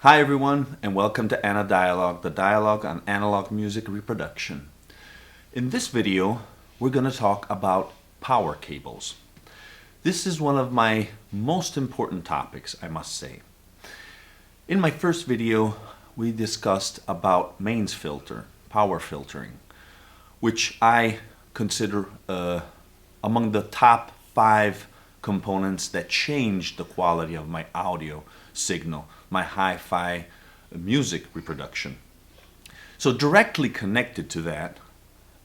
Hi everyone, and welcome to Ana Dialogue, the dialogue on analog music reproduction. In this video, we're going to talk about power cables. This is one of my most important topics, I must say. In my first video, we discussed about mains filter, power filtering, which I consider among the top 5 components that change the quality of my audio signal, my hi-fi music reproduction. So directly connected to that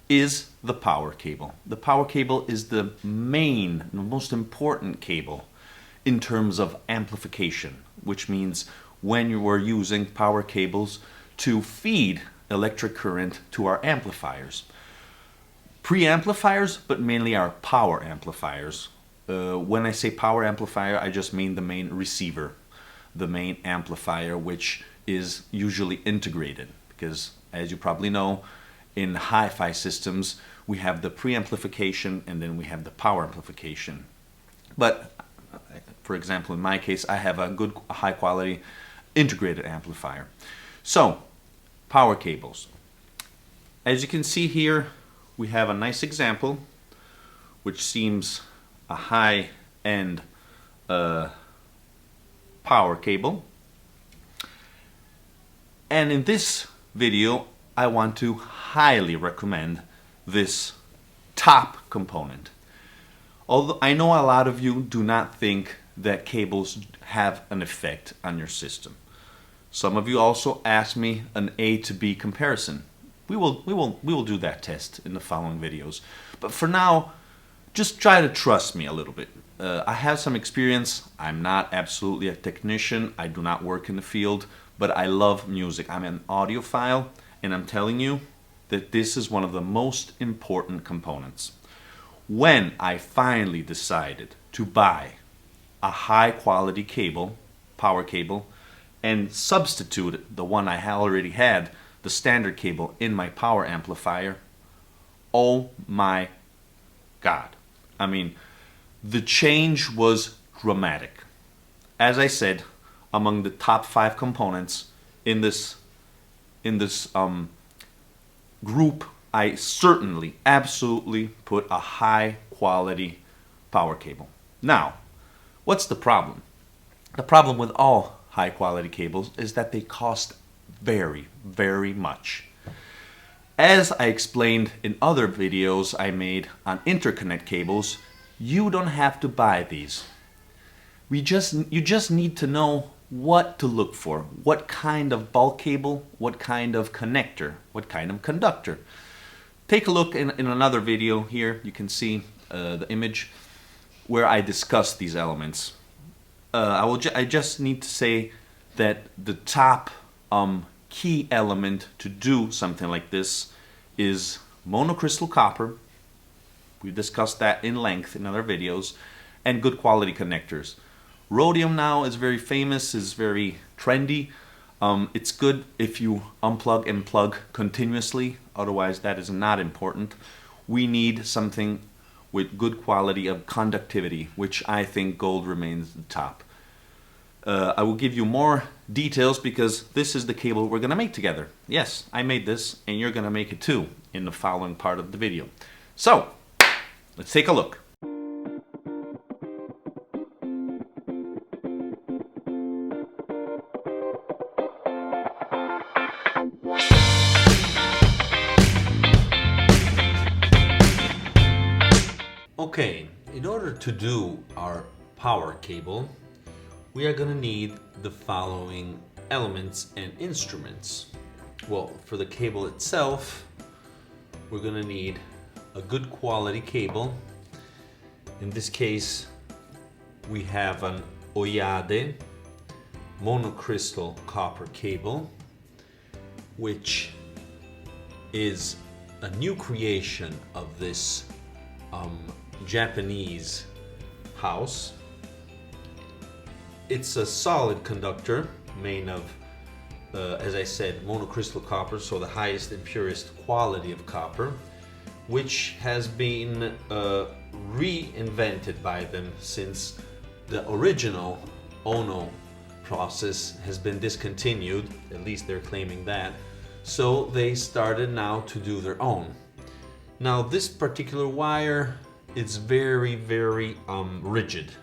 is the power cable. The power cable is the main, the most important cable in terms of amplification, which means when you are using power cables to feed electric current to our amplifiers. Preamplifiers, but mainly our power amplifiers. When I say power amplifier, I just mean the main receiver, the main amplifier, which is usually integrated, because as you probably know, in hi-fi systems we have the preamplification and then we have the power amplification. But for example, in my case, I have a good high quality integrated amplifier. So power cables, as you can see here, we have a nice example which seems a high-end power cable, and in this video I want to highly recommend this top component. Although I know a lot of you do not think that cables have an effect on your system. Some of you also ask me an A to B comparison. We will do that test in the following videos, but for now, just try to trust me a little bit. I have some experience. I'm not absolutely a technician. I do not work in the field, but I love music. I'm an audiophile, and I'm telling you that this is one of the most important components. When I finally decided to buy a high quality cable, power cable, and substitute the one I already had, the standard cable, in my power amplifier, oh my God. I mean, the change was dramatic. As I said, among the top 5 components in this group, I certainly, absolutely put a high quality power cable. Now, what's the problem? The problem with all high quality cables is that they cost very, very much. As I explained in other videos I made on interconnect cables, you don't have to buy these. You just need to know what to look for, what kind of bulk cable, what kind of connector, what kind of conductor. Take a look in another video here. You can see the image where I discuss these elements. I just need to say that the top key element to do something like this is monocrystal copper. We discussed that in length in other videos, and good quality connectors. Rhodium now is very famous, is very trendy. It's good if you unplug and plug continuously, otherwise that is not important. We need something with good quality of conductivity, which I think gold remains the top. I will give you more details because this is the cable we're going to make together. Yes, I made this, and you're going to make it too in the following part of the video. So, let's take a look. Okay, in order to do our power cable, we are going to need the following elements and instruments. Well, for the cable itself, we're going to need a good quality cable. In this case, we have an Oyaide monocrystal copper cable, which is a new creation of this Japanese house. It's a solid conductor made of, as I said, monocrystal copper, so the highest and purest quality of copper, which has been reinvented by them since the original Ono process has been discontinued, at least they're claiming that, so they started now to do their own. Now this particular wire is very, very rigid,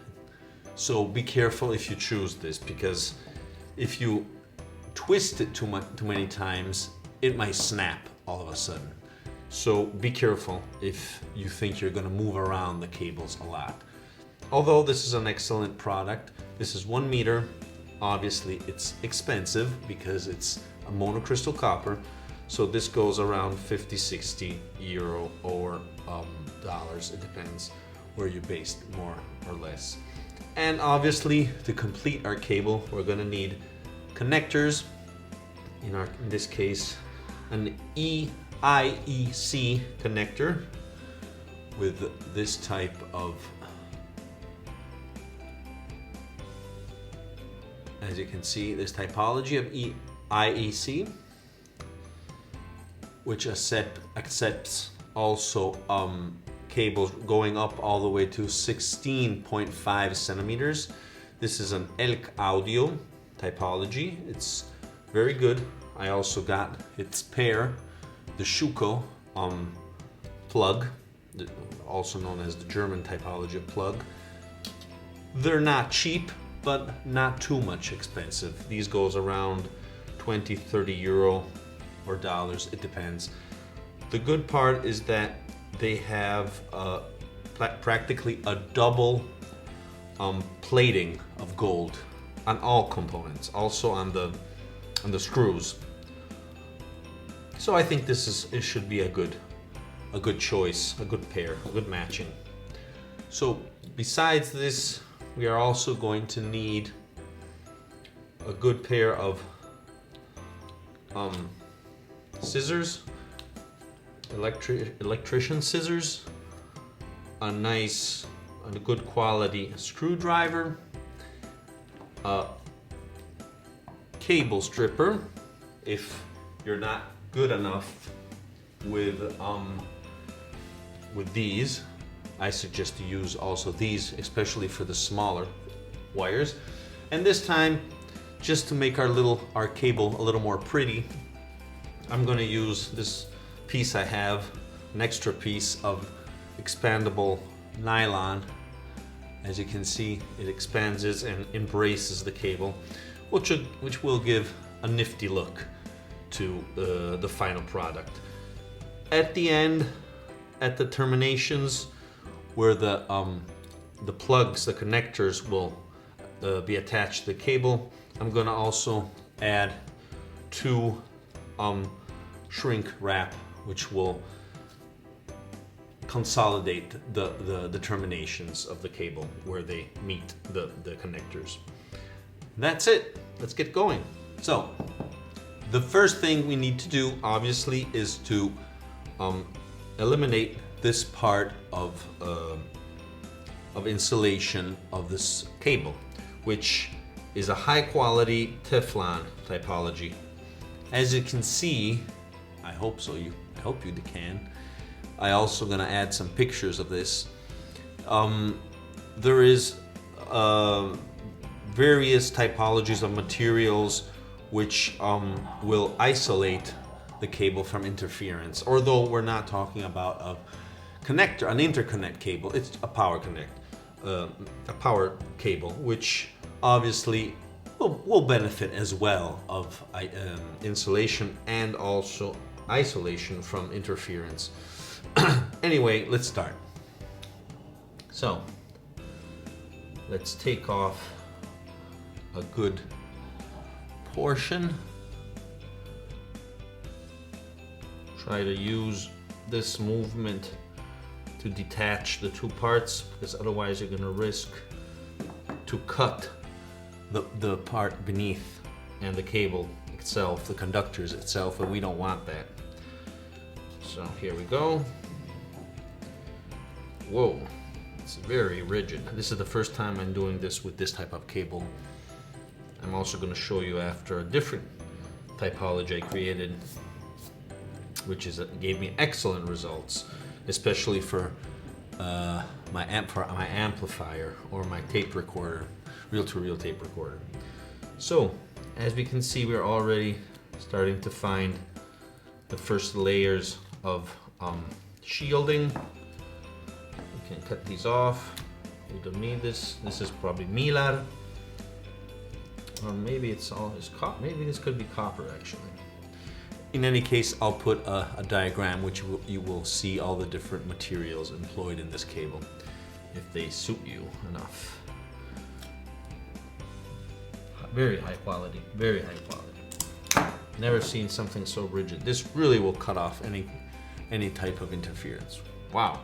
so be careful if you choose this, because if you twist it too many times, it might snap all of a sudden. So be careful if you think you're going to move around the cables a lot. Although this is an excellent product, this is 1 meter. Obviously it's expensive because it's a monocrystal copper, so this goes around 50, 60 euro or dollars. It depends where you're based, more or less. And obviously to complete our cable, we're going to need connectors. In this case, an IEC connector with this type of, as you can see, this typology of IEC, which accepts also cables going up all the way to 16.5 centimeters. This is an ELECAUDIO typology. It's very good. I also got its pair, the Schuko plug, also known as the German typology of plug. They're not cheap, but not too much expensive. These goes around 20, 30 euro or dollars, it depends. The good part is that they have practically a double plating of gold on all components, also on the screws. So I think it should be a good choice, a good pair, a good matching. So besides this, we are also going to need a good pair of scissors, electrician scissors, a nice and a good quality screwdriver, a cable stripper. If you're not good enough with these, I suggest to use also these, especially for the smaller wires. And this time, just to make our cable a little more pretty, I'm going to use this piece I have, an extra piece of expandable nylon. As you can see, it expands and embraces the cable, which will give a nifty look to the final product. At the end, at the terminations, where the plugs, the connectors will be attached to the cable, I'm gonna also add 2 shrink wrap, which will consolidate the terminations of the cable where they meet the connectors. That's it. Let's get going. So the first thing we need to do, obviously, is to eliminate this part of insulation of this cable, which is a high quality Teflon typology. As you can see, I hope you can. I also gonna add some pictures of this. There is various typologies of materials which will isolate the cable from interference. Although we're not talking about a connector, an interconnect cable, it's a power cable, which obviously will benefit as well of insulation and also isolation from interference. Anyway, let's start. So let's take off a good portion. Try to use this movement to detach the 2 parts, because otherwise you're going to risk to cut the part beneath and the cable itself, the conductors itself, and we don't want that. So here we go. Whoa, it's very rigid. This is the first time I'm doing this with this type of cable. I'm also going to show you after a different typology I created, which gave me excellent results, especially for my amplifier or my tape recorder, reel-to-reel tape recorder. So, as we can see, we're already starting to find the first layers of shielding. We can cut these off. We don't need this. This is probably mylar. Or maybe it's all is copper. Maybe this could be copper actually. In any case, I'll put a diagram which you will see all the different materials employed in this cable, if they suit you enough. Very high quality, very high quality. Never seen something so rigid. This really will cut off any type of interference. Wow.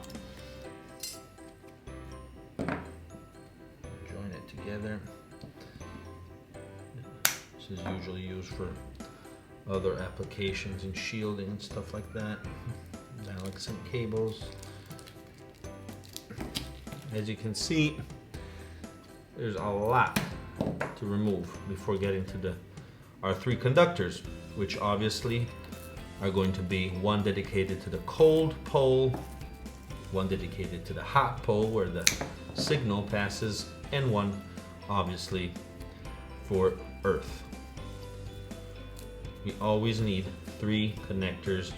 Join it together. This is usually used for other applications in shielding and stuff like that. Dielectric cables. As you can see, there's a lot to remove before getting to our 3 conductors, which obviously are going to be one dedicated to the cold pole, one dedicated to the hot pole where the signal passes, and one obviously for earth. We always need 3 connectors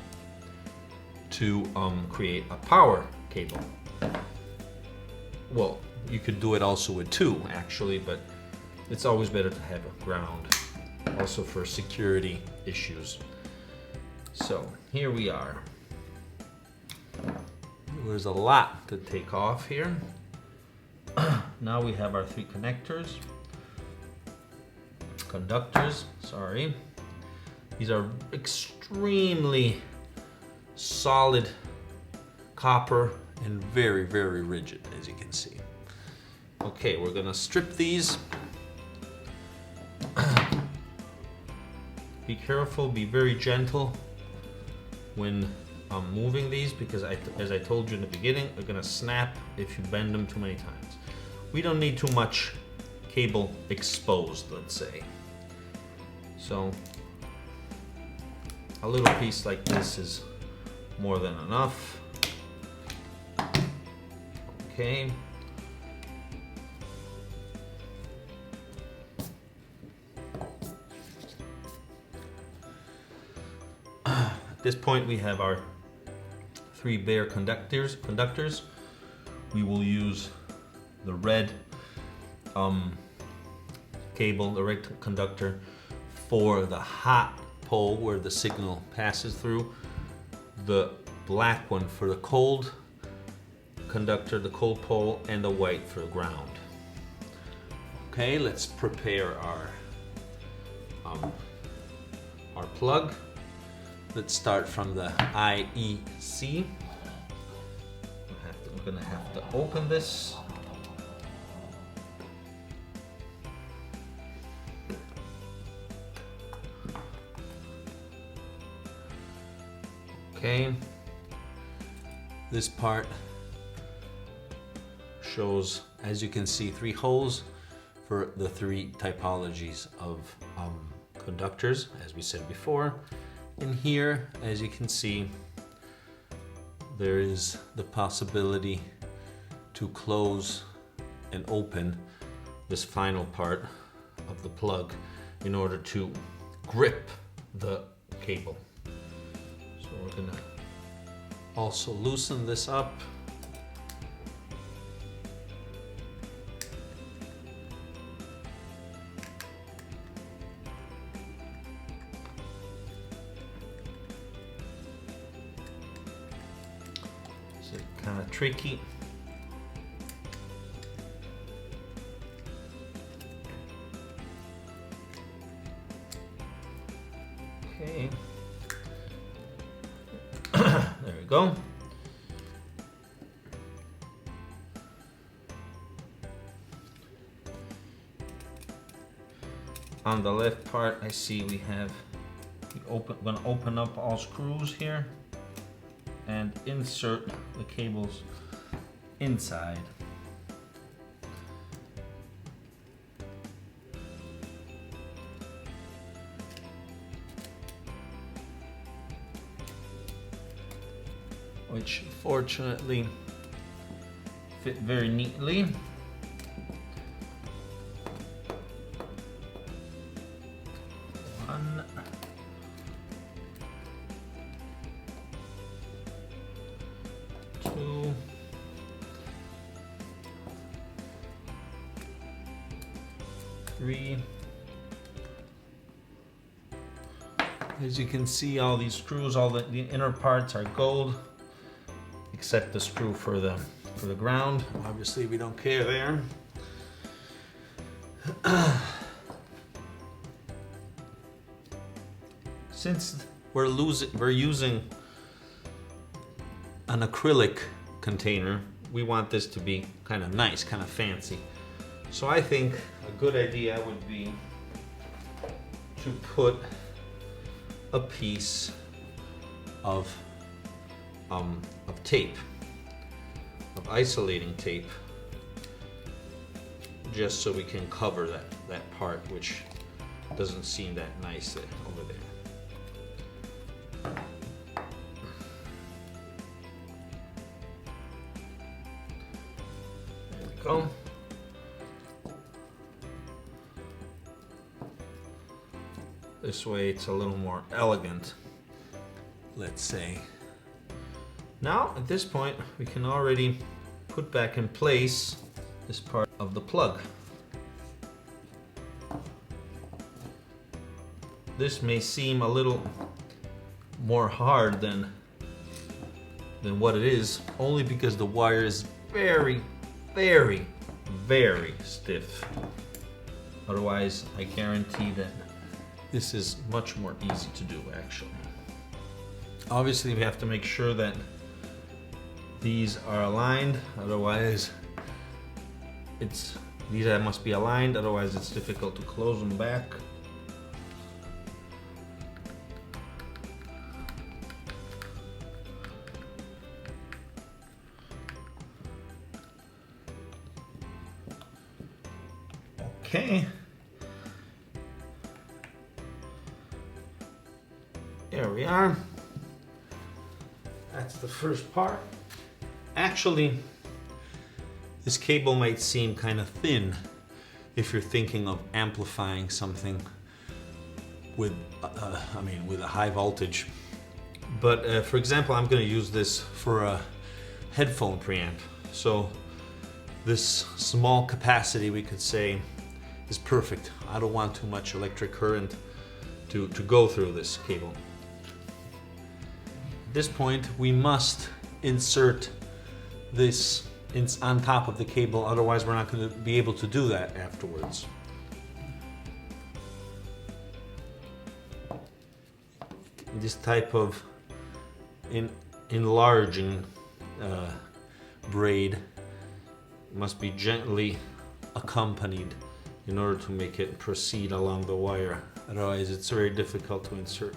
to create a power cable. Well, you could do it also with 2 actually, but it's always better to have a ground, also for security issues. So here we are. There's a lot to take off here. Now we have our 3 conductors, sorry. These are extremely solid copper and very, very rigid, as you can see. Okay, we're gonna strip these. Be careful, be very gentle when moving these, because as I told you in the beginning, they're gonna snap if you bend them too many times. We don't need too much cable exposed, let's say. So a little piece like this is more than enough. Okay. At this point we have our 3 bare conductors. We will use the red cable, the red conductor for the hot pole where the signal passes through, the black one for the cold conductor, the cold pole, and the white for the ground. Okay, let's prepare our plug. Let's start from the IEC. We're gonna have to open this. Okay, this part shows, as you can see, 3 holes for the 3 typologies of conductors, as we said before. And here, as you can see, there is the possibility to close and open this final part of the plug in order to grip the cable. So we're gonna also loosen this up. It's kind of tricky. Okay. There we go. On the left part, I see we have, gonna open up all screws here and insert the cables inside. Which fortunately fit very neatly. 1, 2, 3. As you can see, all these screws, all the inner parts are gold, except the screw for the ground. Obviously, we don't care there. Since we're using an acrylic container, we want this to be kind of nice, kind of fancy. So I think a good idea would be to put a piece of tape, of isolating tape, just so we can cover that part which doesn't seem that nice over there. There we go. This way it's a little more elegant, let's say. Now, at this point, we can already put back in place this part of the plug. This may seem a little more hard than what it is, only because the wire is very, very, very stiff. Otherwise, I guarantee that this is much more easy to do, actually. Obviously, we have to make sure that these are aligned, otherwise these must be aligned, otherwise it's difficult to close them back. Okay. There we are. That's the first part. Actually, this cable might seem kind of thin if you're thinking of amplifying something with, with a high voltage. But for example, I'm going to use this for a headphone preamp. So this small capacity, we could say, is perfect. I don't want too much electric current to go through this cable. At this point, we must insert this on top of the cable, otherwise we're not going to be able to do that afterwards. This type of enlarging braid must be gently accompanied in order to make it proceed along the wire. Otherwise it's very difficult to insert.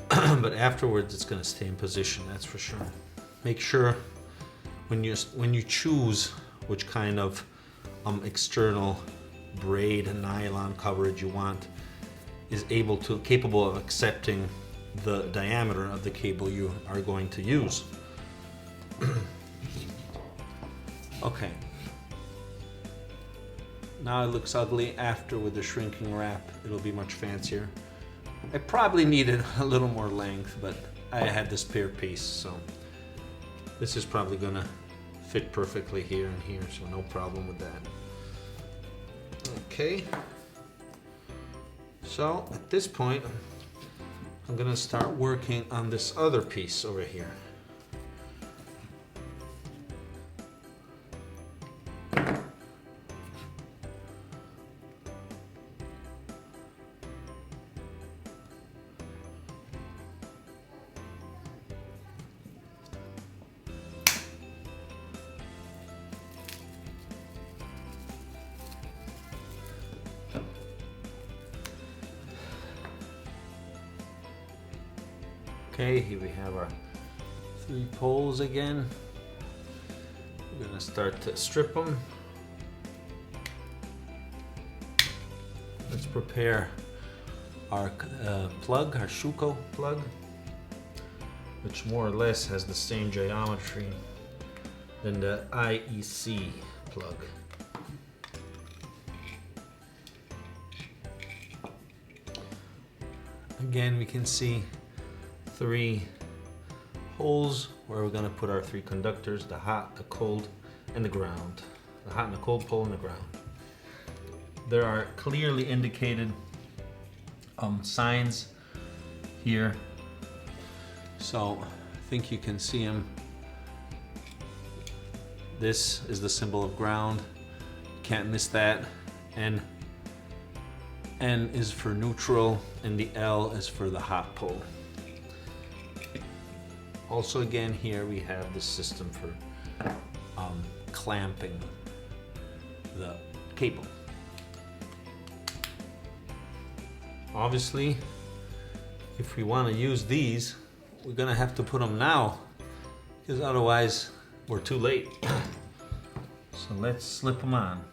But afterwards it's going to stay in position, that's for sure. Make sure when you choose which kind of external braid and nylon coverage you want is capable of accepting the diameter of the cable you are going to use. Okay. Now it looks ugly. After, with the shrinking wrap, it'll be much fancier. I probably needed a little more length, but I had the spare piece, so this is probably gonna fit perfectly here and here, so no problem with that. Okay. So at this point, I'm gonna start working on this other piece over here. Okay, here we have our 3 poles again. We're gonna start to strip them. Let's prepare our plug, our Schuko plug, which more or less has the same geometry than the IEC plug. Again, we can see 3 holes where we're going to put our 3 conductors, the hot, the cold, and the ground. The hot and the cold pole and the ground. There are clearly indicated signs here. So I think you can see them. This is the symbol of ground. Can't miss that. N is for neutral, and the L is for the hot pole. Also, again, here we have the system for clamping the cable. Obviously, if we want to use these, we're gonna have to put them now, because otherwise we're too late. So let's slip them on.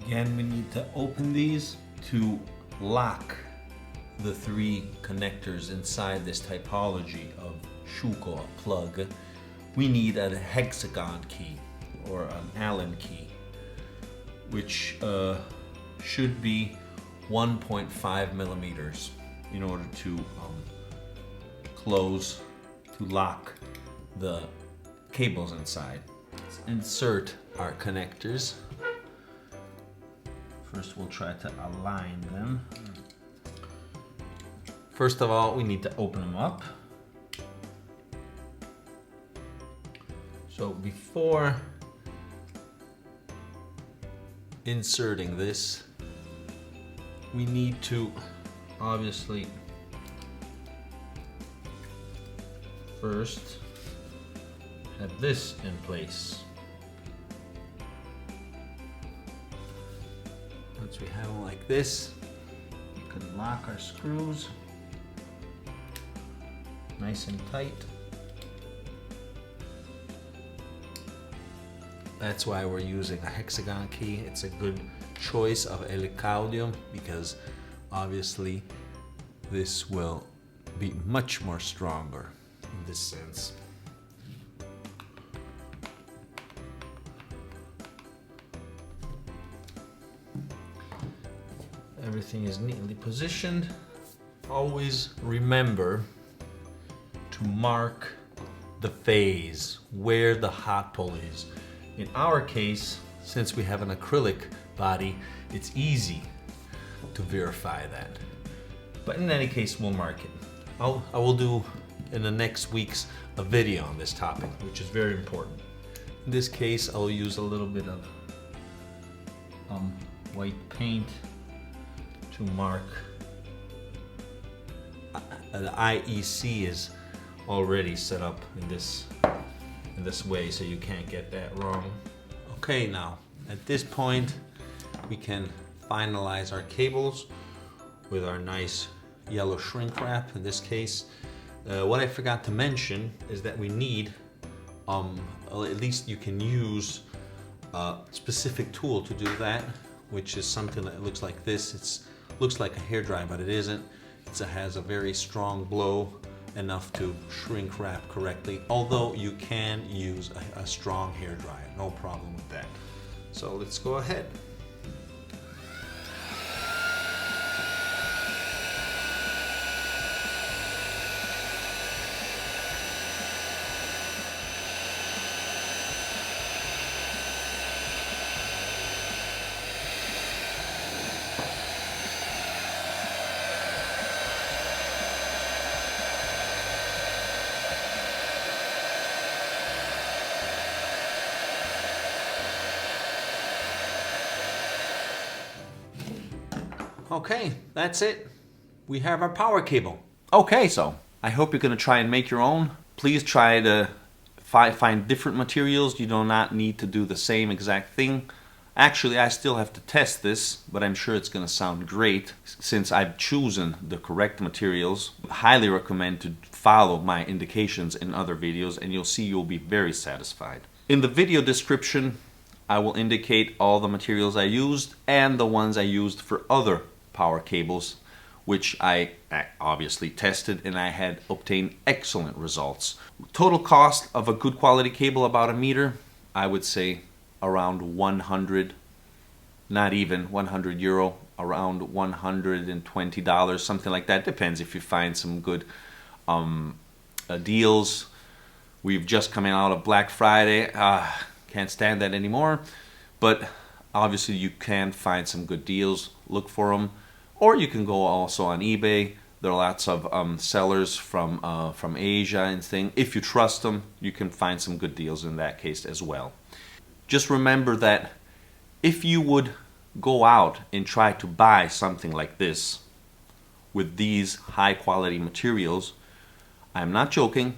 Again, we need to open these to lock the 3 connectors inside this typology of Schuko, a plug. We need a hexagon key or an Allen key, which should be 1.5 millimeters in order to lock the cables inside. Let's insert our connectors. First, we'll try to align them. First of all, we need to open them up. So before inserting this, we need to obviously first have this in place. Once we have them like this, we can lock our screws nice and tight. That's why we're using a hexagon key. It's a good choice of ELECAUDIO because obviously this will be much more stronger in this sense. Everything is neatly positioned. Always remember to mark the phase, where the hot pole is. In our case, since we have an acrylic body, it's easy to verify that. But in any case, we'll mark it. I will do in the next weeks a video on this topic, which is very important. In this case, I'll use a little bit of white paint to mark. The IEC is already set up in this way, so you can't get that wrong. Okay, now at this point we can finalize our cables with our nice yellow shrink wrap. In this case, what I forgot to mention is that we need at least you can use a specific tool to do that, which is something that looks like this. It looks like a hairdryer, but it isn't. It has a very strong blow, enough to shrink wrap correctly, although you can use a strong hairdryer, no problem with that. So let's go ahead. Okay, that's it. We have our power cable. Okay, so I hope you're going to try and make your own. Please try to find different materials. You do not need to do the same exact thing. Actually, I still have to test this, but I'm sure it's going to sound great since I've chosen the correct materials. I highly recommend to follow my indications in other videos, and you'll see you'll be very satisfied. In the video description, I will indicate all the materials I used and the ones I used for other power cables, which I obviously tested, and I had obtained excellent results. Total cost of a good quality cable, about a meter, I would say around 100, not even 100 euro, around $120, something like that. Depends if you find some good deals. We've just coming out of Black Friday. Can't stand that anymore. But obviously you can find some good deals. Look for them. Or you can go also on eBay. There are lots of sellers from Asia and things. If you trust them, you can find some good deals in that case as well. Just remember that if you would go out and try to buy something like this with these high quality materials, I'm not joking,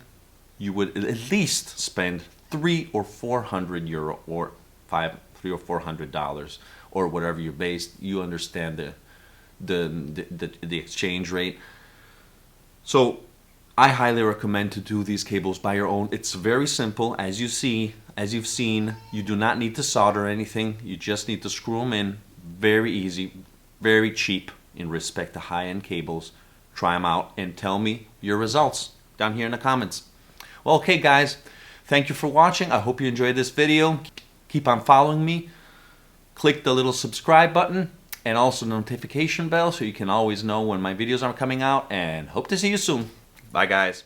you would at least spend 300 or 400 euro, or $300 or $400, or whatever you're based. You understand the exchange rate. So I highly recommend to do these cables by your own. It's very simple. As you've seen, you do not need to solder anything. You just need to screw them in. Very easy, very cheap in respect to high-end cables. Try them out and tell me your results down here in the comments. Well, okay guys, thank you for watching. I hope you enjoyed this video. Keep on following me. Click the little subscribe button and also the notification bell so you can always know when my videos are coming out, and hope to see you soon. Bye guys.